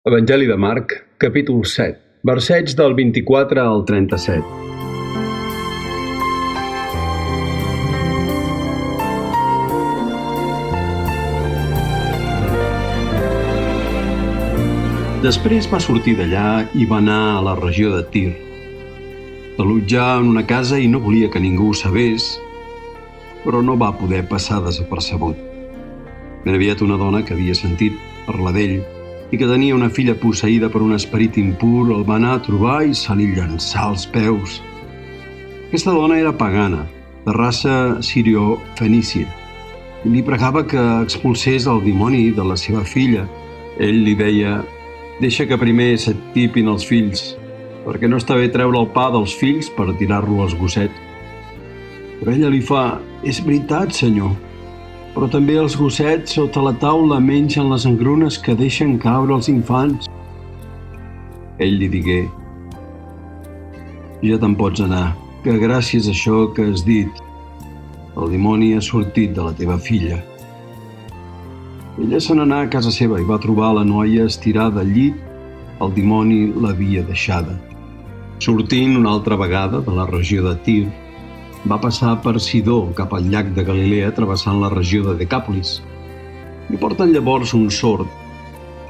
Evangeli de Marc, capítol 7, versets del 24 al 37. Després va sortir d'allà i va anar a la regió de Tir. S'allotjà en una casa i no volia que ningú ho sabés, però no va poder passar desapercebut. Ben aviat una dona que havia sentit parlar d'ell i que tenia una filla posseïda per un esperit impur el va anar a trobar i se li llançà als peus. Aquesta dona era pagana, de raça sirio-fenícia, i li pregava que expulsés el dimoni de la seva filla. Ell li deia: «Deixa que primer se't tipin els fills, perquè no està bé treure el pa dels fills per tirar-lo als gossets». Però ella li fa: «És veritat, senyor, però també els gossets sota la taula mengen les engrunes que deixen caure els infants». Ell li digué: «Ja te'n pots anar, que gràcies a això que has dit, el dimoni ha sortit de la teva filla». Ella se n'anà a casa seva i va trobar la noia estirada al llit. El dimoni l'havia deixada. Sortint una altra vegada de la regió de Tir, va passar per Sidó cap al llac de Galilea, travessant la regió de Decàpolis. Li porten llavors un sord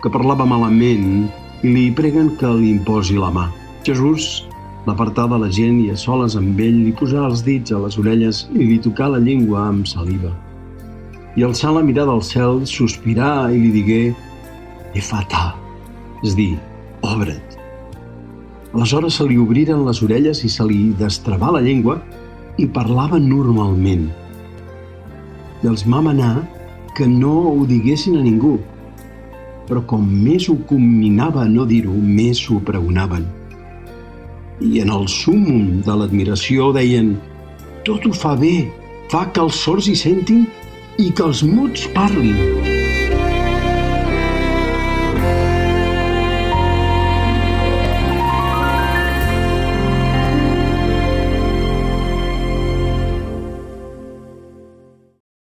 que parlava malament i li preguen que li imposi la mà. Jesús l'apartà de la gent i a soles amb ell li posà els dits a les orelles i li tocà la llengua amb saliva. I alçant la mirada al cel, sospirà i li digué: «Efatà», és dir, «Obre't». Aleshores se li obriren les orelles i se li destrabà la llengua i parlava normalment. I els va manar que no ho diguessin a ningú, però com més ho comminava a no dir-ho, més ho pregonaven. I en el súmmum de l'admiració deien: «Tot ho fa bé, fa que els sords hi sentin i que els muts parlin».